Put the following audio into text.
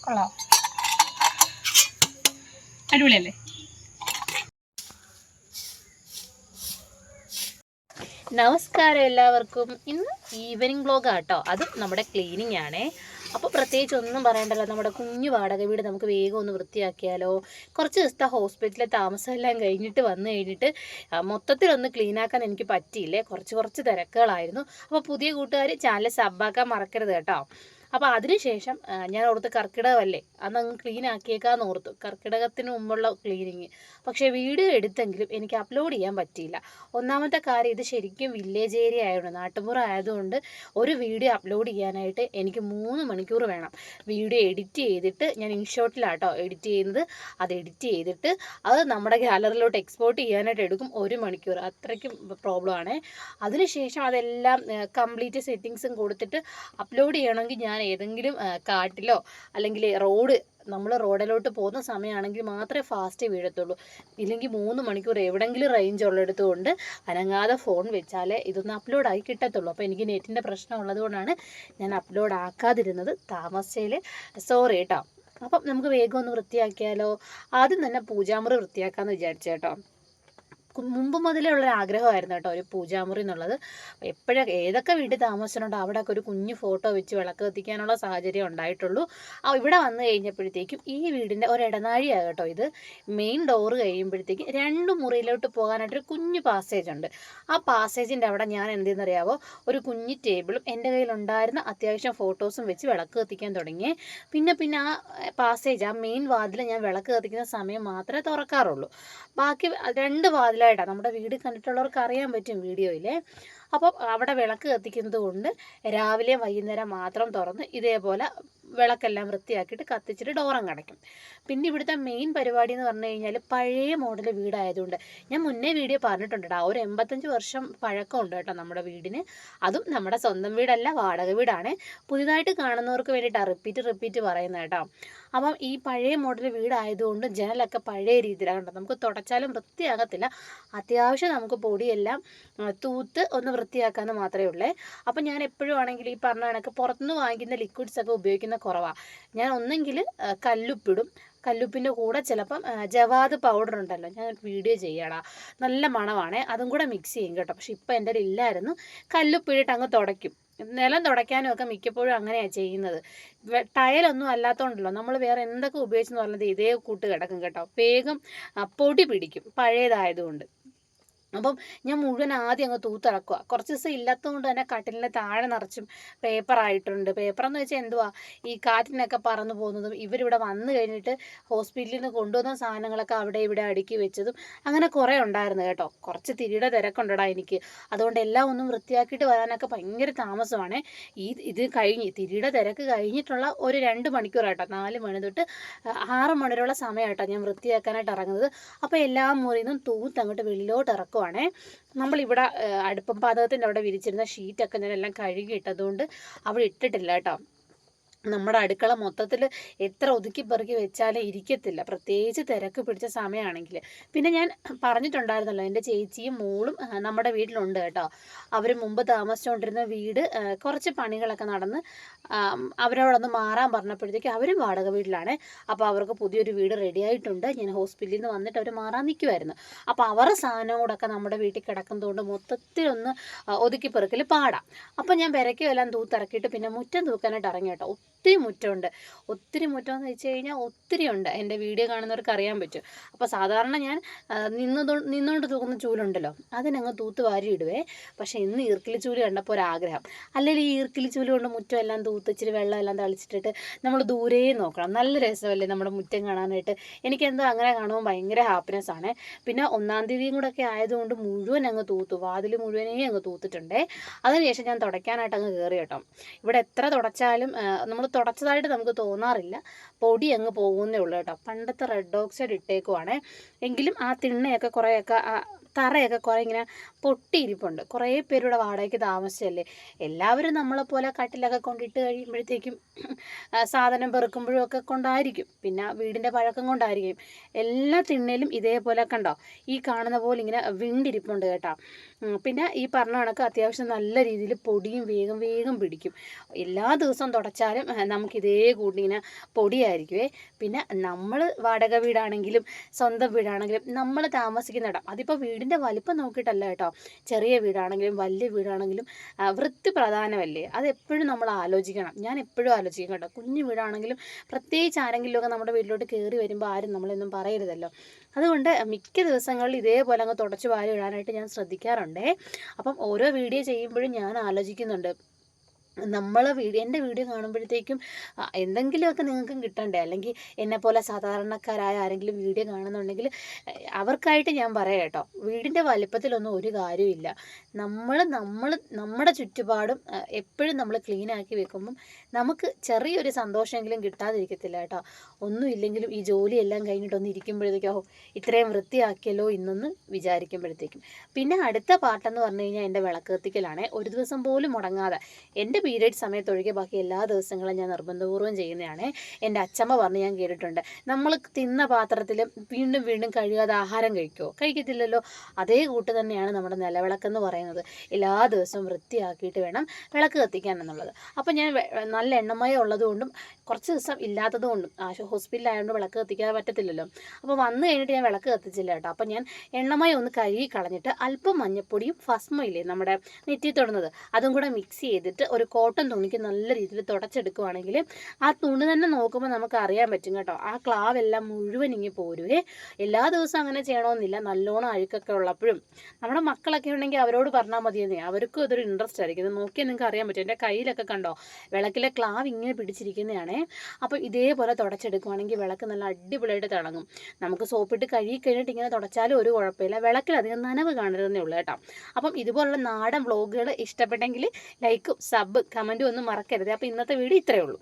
കൊള്ളാം, അടിപൊളിയല്ലേ? നമസ്കാരം എല്ലാവർക്കും. ഇന്ന് ഈവനിങ് വ്ലോഗാട്ടോ, അതും നമ്മുടെ ക്ലീനിങ് ആണേ. അപ്പോൾ പ്രത്യേകിച്ച് ഒന്നും പറയണ്ടല്ലോ, നമ്മുടെ കുഞ്ഞു വാടക വീട് നമുക്ക് വേഗം ഒന്ന് വൃത്തിയാക്കിയാലോ. കുറച്ച് ദിവസത്തെ ഹോസ്പിറ്റലിലെ താമസമെല്ലാം കഴിഞ്ഞിട്ട് വന്നു കഴിഞ്ഞിട്ട് മൊത്തത്തിലൊന്ന് ക്ലീനാക്കാൻ എനിക്ക് പറ്റിയില്ലേ, കുറച്ച് തിരക്കുകളായിരുന്നു. അപ്പോൾ പുതിയ കൂട്ടുകാർ ചാനൽ സബ്ബാക്കാൻ മറക്കരുത് കേട്ടോ. അപ്പോൾ അതിനുശേഷം ഞാൻ ഓർത്ത് കർക്കിടകമല്ലേ, അന്നങ്ങ് ക്ലീൻ ആക്കിയേക്കാന്ന് ഓർത്തു, കർക്കിടകത്തിന് മുമ്പുള്ള ക്ലീനിങ്. പക്ഷേ വീഡിയോ എടുത്തെങ്കിലും എനിക്ക് അപ്ലോഡ് ചെയ്യാൻ പറ്റിയില്ല. ഒന്നാമത്തെ കാര്യം, ഇത് ശരിക്കും വില്ലേജ് ഏരിയ ആയതുകൊണ്ട്, നാട്ടുമ്പുറം ആയതുകൊണ്ട് ഒരു വീഡിയോ അപ്ലോഡ് ചെയ്യാനായിട്ട് എനിക്ക് 3 മണിക്കൂർ വേണം. വീഡിയോ എഡിറ്റ് ചെയ്തിട്ട്, ഞാൻ ഇൻഷോട്ടിലാട്ടോ എഡിറ്റ് ചെയ്യുന്നത്, അത് എഡിറ്റ് ചെയ്തിട്ട് അത് നമ്മുടെ ഗാലറിയിലോട്ട് എക്സ്പോർട്ട് ചെയ്യാനായിട്ട് എടുക്കും 1 മണിക്കൂർ. അത്രയ്ക്കും പ്രോബ്ലം ആണ്. അതിനുശേഷം അതെല്ലാം കംപ്ലീറ്റ് സെറ്റിങ്സും കൊടുത്തിട്ട് അപ്ലോഡ് ചെയ്യണമെങ്കിൽ ഞാൻ ഏതെങ്കിലും കാട്ടിലോ അല്ലെങ്കിൽ നമ്മൾ റോഡിലോട്ട് പോകുന്ന സമയമാണെങ്കിൽ മാത്രമേ ഫാസ്റ്റ് വീഴത്തുള്ളൂ. ഇല്ലെങ്കിൽ 3 മണിക്കൂർ എവിടെയെങ്കിലും റേഞ്ച് ഉള്ളിടത്ത് കൊണ്ട് അനങ്ങാതെ ഫോൺ വെച്ചാലേ ഇതൊന്ന് അപ്ലോഡായി കിട്ടത്തുള്ളൂ. അപ്പോൾ എനിക്ക് നെറ്റിൻ്റെ പ്രശ്നം ഉള്ളതുകൊണ്ടാണ് ഞാൻ അപ്ലോഡ് ആക്കാതിരുന്നത്. താമസിച്ചതിൽ സോറി കേട്ടോ. അപ്പം നമുക്ക് വേഗം ഒന്ന് വൃത്തിയാക്കിയാലോ. ആദ്യം തന്നെ പൂജാമുറി വൃത്തിയാക്കാമെന്ന് വിചാരിച്ചു കേട്ടോ. മുമ്പ് മുതലേ ഉള്ളൊരു ആഗ്രഹമായിരുന്നു കേട്ടോ ഒരു പൂജാമുറി എന്നുള്ളത്. ഏതൊക്കെ വീട്ടിൽ താമസിച്ചിട്ടുണ്ടോ അവിടെയൊക്കെ ഒരു കുഞ്ഞു ഫോട്ടോ വെച്ച് വിളക്ക് കത്തിക്കാനുള്ള സാഹചര്യം ഉണ്ടായിട്ടുള്ളൂ. ഇവിടെ വന്നു കഴിഞ്ഞപ്പോഴത്തേക്കും ഈ വീടിൻ്റെ ഒരു ഇടനാഴിയാണ് കേട്ടോ ഇത്. മെയിൻ ഡോറ് കഴിയുമ്പോഴത്തേക്ക് 2 മുറിയിലോട്ട് പോകാനായിട്ടൊരു കുഞ്ഞു പാസേജ് ഉണ്ട്. ആ പാസേജിൻ്റെ അവിടെ ഞാൻ എന്തെന്നറിയാവോ, ഒരു കുഞ്ഞു ടേബിളും എൻ്റെ കയ്യിലുണ്ടായിരുന്ന അത്യാവശ്യം ഫോട്ടോസും വെച്ച് വിളക്ക് കത്തിക്കാൻ തുടങ്ങി. പിന്നെ ആ പാസേജ്, ആ മെയിൻ വാതിൽ ഞാൻ വിളക്ക് കത്തിക്കുന്ന സമയം മാത്രമേ തുറക്കാറുള്ളൂ. ബാക്കി 2 വാതിലായിട്ടാണ്. നമ്മുടെ വീട് കണ്ടിട്ടുള്ളവർക്ക് അറിയാൻ പറ്റും വീഡിയോയിൽ. അപ്പം അവിടെ വിളക്ക് കത്തിക്കുന്നത് കൊണ്ട് രാവിലെ വൈകുന്നേരം മാത്രം തുറന്ന് ഇതേപോലെ വിളക്കെല്ലാം വൃത്തിയാക്കിയിട്ട് കത്തിച്ചിട്ട് ഡോറും കടയ്ക്കും. പിന്നെ ഇവിടുത്തെ മെയിൻ പരിപാടി എന്ന് പറഞ്ഞു കഴിഞ്ഞാൽ പഴയ മോഡൽ വീടായതുകൊണ്ട്, ഞാൻ മുന്നേ വീഡിയോ പറഞ്ഞിട്ടുണ്ട് കേട്ടോ, ഒരു 85 വർഷം പഴക്കമുണ്ട് കേട്ടോ നമ്മുടെ വീടിന്. അതും നമ്മുടെ സ്വന്തം വീടല്ല, വാടക വീടാണ്. പുതിയതായിട്ട് കാണുന്നവർക്ക് വേണ്ടിയിട്ടാണ് റിപ്പീറ്റ് പറയുന്നത് കേട്ടോ. അപ്പം ഈ പഴയ മോഡൽ വീടായതുകൊണ്ട് ജനലൊക്കെ പഴയ രീതിയിലാണ് കേട്ടോ. നമുക്ക് തുടച്ചാലും വൃത്തിയാകത്തില്ല. അത്യാവശ്യം നമുക്ക് പൊടിയെല്ലാം തൂത്ത് ഒന്ന് വൃത്തിയാക്കാമെന്ന് മാത്രമേ ഉള്ളേ. അപ്പം ഞാൻ എപ്പോഴും ആണെങ്കിൽ ഈ പറഞ്ഞ കണക്ക് പുറത്തുനിന്ന് വാങ്ങിക്കുന്ന ലിക്വിഡ്സൊക്കെ ഉപയോഗിക്കുന്ന കുറവാണ്. ഞാൻ ഒന്നെങ്കിൽ കല്ലുപ്പിടും, കല്ലുപ്പിൻ്റെ കൂടെ ചിലപ്പം ജവാദ് പൗഡർ ഉണ്ടല്ലോ, ഞാൻ വീഡിയോ ചെയ്യണം, നല്ല മണമാണ്, അതും കൂടെ മിക്സ് ചെയ്യും കേട്ടോ. പക്ഷെ ഇപ്പം എൻ്റെ ഇല്ലായിരുന്നു. കല്ലുപ്പിടിട്ട് അങ്ങ് തുടയ്ക്കും. നിലം തുടയ്ക്കാനും ഒക്കെ മിക്കപ്പോഴും അങ്ങനെയാണ് ചെയ്യുന്നത്. ടയലൊന്നും അല്ലാത്തതുകൊണ്ടല്ലോ, നമ്മൾ വേറെ എന്തൊക്കെ ഉപയോഗിച്ചെന്ന് പറഞ്ഞത് ഇതേ കൂട്ട് കിടക്കും കേട്ടോ. വേഗം പൊടി പിടിക്കും പഴയതായതുകൊണ്ട്. അപ്പം ഞാൻ മുഴുവൻ ആദ്യം അങ്ങ് തൂത്തിറക്കുക. കുറച്ച് ദിവസം ഇല്ലാത്തതുകൊണ്ട് തന്നെ കട്ടിലിൻ്റെ താഴെ നിറച്ചും പേപ്പറായിട്ടുണ്ട്. പേപ്പറെന്ന് വെച്ചാൽ എന്തുവാ, ഈ കാറ്റിനൊക്കെ പറന്നു പോകുന്നതും ഇവരിവിടെ വന്നു കഴിഞ്ഞിട്ട് ഹോസ്പിറ്റലിൽ നിന്ന് കൊണ്ടുവന്ന സാധനങ്ങളൊക്കെ അവിടെ ഇവിടെ അടുക്കി വെച്ചതും അങ്ങനെ കുറേ ഉണ്ടായിരുന്നു കേട്ടോ. കുറച്ച് തിരിയുടെ തിരക്കുണ്ടടാ എനിക്ക്, അതുകൊണ്ട് എല്ലാം ഒന്നും വൃത്തിയാക്കിയിട്ട് വരാനൊക്കെ ഭയങ്കര താമസമാണ്. ഇത് കഴിഞ്ഞ് തിരിയുടെ തിരക്ക് കഴിഞ്ഞിട്ടുള്ള ഒരു 2 മണിക്കൂർ കേട്ടോ, 4 മണി തൊട്ട് 6 മണി വരെയുള്ള സമയം കേട്ടോ ഞാൻ വൃത്തിയാക്കാനായിട്ട് ഇറങ്ങുന്നത്. അപ്പോൾ എല്ലാ മുറിയിൽ നിന്നും തൂത്തങ്ങോട്ട് വെളിയിലോട്ട് ഇറക്കും. നമ്മളിവിടെ അടുപ്പം പാചകത്തിൻ്റെ അവിടെ വിരിച്ചിരുന്ന ഷീറ്റൊക്കെ ഞാൻ എല്ലാം കഴുകിയിട്ടതുകൊണ്ട് അവിടെ ഇട്ടിട്ടില്ല കേട്ടോ. നമ്മുടെ അടുക്കള മൊത്തത്തിൽ എത്ര ഒതുക്കി പെറുക്കി വെച്ചാലും ഇരിക്കത്തില്ല, പ്രത്യേകിച്ച് തിരക്ക് പിടിച്ച സമയമാണെങ്കിൽ. പിന്നെ ഞാൻ പറഞ്ഞിട്ടുണ്ടായിരുന്നല്ലോ, എൻ്റെ ചേച്ചിയും മോളും നമ്മുടെ വീട്ടിലുണ്ട് കേട്ടോ. അവർ മുമ്പ് താമസിച്ചുകൊണ്ടിരുന്ന വീട് കുറച്ച് പണികളൊക്കെ നടന്ന് അവരോടൊന്ന് മാറാൻ പറഞ്ഞപ്പോഴത്തേക്ക് അവരും വാടക വീട്ടിലാണ്. അപ്പോൾ അവർക്ക് പുതിയൊരു വീട് റെഡി ആയിട്ടുണ്ട്. ഞാൻ ഹോസ്പിറ്റലിൽ നിന്ന് വന്നിട്ട് അവർ മാറാൻ നിൽക്കുമായിരുന്നു. അപ്പോൾ അവരുടെ സാധനം കൂടെയൊക്കെ നമ്മുടെ വീട്ടിൽ കിടക്കുന്നതുകൊണ്ട് മൊത്തത്തിലൊന്ന് ഒതുക്കി പെറുക്കൽ പാടാം. അപ്പോൾ ഞാൻ വിരയ്ക്കുമെല്ലാം തൂത്തിറക്കിയിട്ട് പിന്നെ മുറ്റം തൂക്കാനായിട്ട് ഇറങ്ങി കേട്ടോ. ഒത്തിരി മുറ്റം എന്ന് വെച്ച് കഴിഞ്ഞാൽ ഒത്തിരി ഉണ്ട്. എൻ്റെ വീഡിയോ കാണുന്നവർക്ക് അറിയാൻ പറ്റും. അപ്പോൾ സാധാരണ ഞാൻ നിന്നുകൊണ്ട് തൂക്കുന്ന ചൂലുണ്ടല്ലോ, അതിനങ്ങ് തൂത്ത് വാരി ഇടുവേ. പക്ഷേ ഇന്ന് ഈർക്കിലി ചൂല് കണ്ടപ്പോൾ ഒരാഗ്രഹം, അല്ലെങ്കിൽ ഈ ഈർക്കിലി ചൂല് കൊണ്ട് മുറ്റം എല്ലാം തൂത്ത് ഇച്ചിരി വെള്ളം എല്ലാം തളിച്ചിട്ടിട്ട് നമ്മൾ ദൂരേ നോക്കണം. നല്ല രസമല്ലേ നമ്മുടെ മുറ്റം കാണാനായിട്ട്. എനിക്കെന്തോ അങ്ങനെ കാണുമ്പോൾ ഭയങ്കര ഹാപ്പിനെസ് ആണ്. പിന്നെ 1-ാം തീയതിയും കൂടെ ഒക്കെ ആയതുകൊണ്ട് മുഴുവൻ അങ്ങ് തൂത്തു, വാതിൽ മുഴുവനേ അങ്ങ് തൂത്തിട്ടുണ്ടേ. അതിനുശേഷം ഞാൻ തുടയ്ക്കാനായിട്ട് അങ്ങ് കയറി കേട്ടോ. ഇവിടെ എത്ര തുടച്ചാലും നമ്മൾ തുടച്ചതായിട്ട് നമുക്ക് തോന്നാറില്ല, പൊടി അങ്ങ് പോകുന്നേ ഉള്ളൂ കേട്ടോ. പണ്ടത്തെ റെഡ് ഓക്സൈഡ് ഇട്ടേക്കുവാണ്, എങ്കിലും ആ തിണ്ണയൊക്കെ കുറേയൊക്കെ തറയൊക്കെ കുറേ ഇങ്ങനെ പൊട്ടിയിരിപ്പുണ്ട്. കുറേ പേരുടെ വാടകയ്ക്ക് താമസിച്ചല്ലേ. എല്ലാവരും നമ്മളെപ്പോലെ കട്ടിലൊക്കെ കൊണ്ടിട്ട് കഴിയുമ്പോഴത്തേക്കും സാധനം പെറുക്കുമ്പോഴും ഒക്കെ കൊണ്ടായിരിക്കും. പിന്നെ വീടിൻ്റെ പഴക്കം കൊണ്ടായിരിക്കും. എല്ലാ തിണ്ണയിലും ഇതേപോലെ കണ്ടോ ഈ കാണുന്ന പോലെ ഇങ്ങനെ വിണ്ടിരിപ്പുണ്ട് കേട്ടോ. പിന്നെ ഈ പറഞ്ഞ കണക്ക് അത്യാവശ്യം നല്ല രീതിയിൽ പൊടിയും വേഗം വേഗം പിടിക്കും. എല്ലാ ദിവസവും തുടച്ചാലും നമുക്കിതേ കൂട്ടിങ്ങനെ പൊടിയായിരിക്കുമേ. പിന്നെ നമ്മൾ വാടക വീടാണെങ്കിലും സ്വന്തം വീടാണെങ്കിലും നമ്മൾ താമസിക്കുന്ന ഇടം അതിപ്പോൾ വീടിൻ്റെ വലിപ്പം നോക്കിയിട്ടല്ല കേട്ടോ. ചെറിയ വീടാണെങ്കിലും വലിയ വീടാണെങ്കിലും വൃത്തി പ്രധാനമല്ലേ. അതെപ്പോഴും നമ്മൾ ആലോചിക്കണം. ഞാൻ എപ്പോഴും ആലോചിക്കും കേട്ടോ. കുഞ്ഞു വീടാണെങ്കിലും പ്രത്യേകിച്ച് ആരെങ്കിലുമൊക്കെ നമ്മുടെ വീട്ടിലോട്ട് കയറി വരുമ്പോൾ ആരും നമ്മളൊന്നും പറയരുതല്ലോ. അതുകൊണ്ട് മിക്ക ദിവസങ്ങളിൽ ഇതേപോലെ അങ്ങ് തുടച്ച് വാരി ഇടാനായിട്ട് ഞാൻ ശ്രദ്ധിക്കാറുണ്ടേ. അപ്പം ഓരോ വീഡിയോ ചെയ്യുമ്പോഴും ഞാൻ ആലോചിക്കുന്നുണ്ട്, എൻ്റെ വീഡിയോ കാണുമ്പോഴത്തേക്കും എന്തെങ്കിലുമൊക്കെ നിങ്ങൾക്കും കിട്ടണ്ടേ. അല്ലെങ്കിൽ എന്നെപ്പോലെ സാധാരണക്കാരായ ആരെങ്കിലും വീഡിയോ കാണുന്നുണ്ടെങ്കിൽ അവർക്കായിട്ട് ഞാൻ പറയാം കേട്ടോ, വീടിൻ്റെ വലിപ്പത്തിലൊന്നും ഒരു കാര്യമില്ല. നമ്മുടെ ചുറ്റുപാടും എപ്പോഴും നമ്മൾ ക്ലീൻ ആക്കി വെക്കുമ്പം നമുക്ക് ചെറിയൊരു സന്തോഷമെങ്കിലും കിട്ടാതിരിക്കത്തില്ല കേട്ടോ. ഒന്നുമില്ലെങ്കിലും ഈ ജോലിയെല്ലാം കഴിഞ്ഞിട്ടൊന്ന് ഇരിക്കുമ്പോഴത്തേക്കോ ഇത്രയും വൃത്തിയാക്കിയല്ലോ ഇന്നൊന്ന് വിചാരിക്കുമ്പോഴത്തേക്കും. പിന്നെ അടുത്ത പാട്ടെന്ന് പറഞ്ഞു കഴിഞ്ഞാൽ എൻ്റെ വിളക്ക് കത്തിക്കലാണ്. ഒരു ദിവസം പോലും മുടങ്ങാതെ എൻ്റെ പീരിയഡ് സമയത്ത് ഒഴികെ ബാക്കി എല്ലാ ദിവസങ്ങളും ഞാൻ നിർബന്ധപൂർവ്വം ചെയ്യുന്നതാണ്. എൻ്റെ അച്ചമ്മ പറഞ്ഞ് ഞാൻ കേട്ടിട്ടുണ്ട്, നമ്മൾ തിന്ന പാത്രത്തിൽ വീണ്ടും വീണ്ടും കഴുകാതെ ആഹാരം കഴിക്കുമോ? കഴിക്കത്തില്ലല്ലോ. അതേ കൂട്ട് തന്നെയാണ് നമ്മുടെ നിലവിളക്കെന്ന് പറയുന്നത്. എല്ലാ ദിവസവും വൃത്തിയാക്കിയിട്ട് വേണം വിളക്ക് കത്തിക്കാൻ എന്നുള്ളത്. അപ്പോൾ ഞാൻ നല്ല എണ്ണമയം ഉള്ളതുകൊണ്ടും കുറച്ച് ദിവസം ഇല്ലാത്തതുകൊണ്ടും ഹോസ്പിറ്റലായതുകൊണ്ട് വിളക്ക് കത്തിക്കാൻ പറ്റത്തില്ലല്ലോ. അപ്പോൾ വന്നു കഴിഞ്ഞിട്ട് ഞാൻ വിളക്ക് കത്തിച്ചില്ല കേട്ടോ. അപ്പോൾ ഞാൻ എണ്ണമയം ഒന്ന് കഴുകി കളഞ്ഞിട്ട് അല്പം മഞ്ഞപ്പൊടിയും ഭസ്മമില്ലേ നമ്മുടെ നെറ്റി തൊടുന്നത് അതും കൂടെ മിക്സ് ചെയ്തിട്ട് ഒരു കോട്ടൺ തുണിക്ക് നല്ല രീതിയിൽ തുടച്ചെടുക്കുവാണെങ്കിൽ ആ തുണി തന്നെ നോക്കുമ്പോൾ നമുക്ക് അറിയാൻ പറ്റും കേട്ടോ. ആ ക്ലാവെല്ലാം മുഴുവൻ ഇങ്ങി പോരുവേ. എല്ലാ ദിവസവും അങ്ങനെ ചെയ്യണമെന്നില്ല. നല്ലോണം അഴുക്കൊക്കെ ഉള്ളപ്പോഴും നമ്മുടെ മക്കളൊക്കെ ഉണ്ടെങ്കിൽ അവരോട് പറഞ്ഞാൽ മതിയെന്നേ, അവർക്കും ഇതൊരു ഇൻട്രസ്റ്റ് ആയിരിക്കും. ഇത് നോക്കിയാൽ നിങ്ങൾക്ക് അറിയാൻ പറ്റും. എൻ്റെ കയ്യിലൊക്കെ കണ്ടോ വിളക്കിലെ ക്ലാവ് ഇങ്ങനെ പിടിച്ചിരിക്കുന്നതാണേ. അപ്പോൾ ഇതേപോലെ തുടച്ചെടുക്കുവാണെങ്കിൽ വിളക്ക് നല്ല അടിപൊളിയായിട്ട് തിളങ്ങും. നമുക്ക് സോപ്പിട്ട് കഴുകി കഴിഞ്ഞിട്ട് ഇങ്ങനെ തുടച്ചാലും ഒരു കുഴപ്പമില്ല. വിളക്കിലധികം നനവ് കാണരുതെന്നേ ഉള്ളൂ കേട്ടോ. അപ്പം ഇതുപോലുള്ള നാടൻ വ്ളോഗുകൾ ഇഷ്ടപ്പെട്ടെങ്കിൽ ലൈക്കും സബ് കമൻറ്റും ഒന്നും മറക്കരുത്. അപ്പോൾ ഇന്നത്തെ വീഡിയോ ഇത്രയേ ഉള്ളൂ.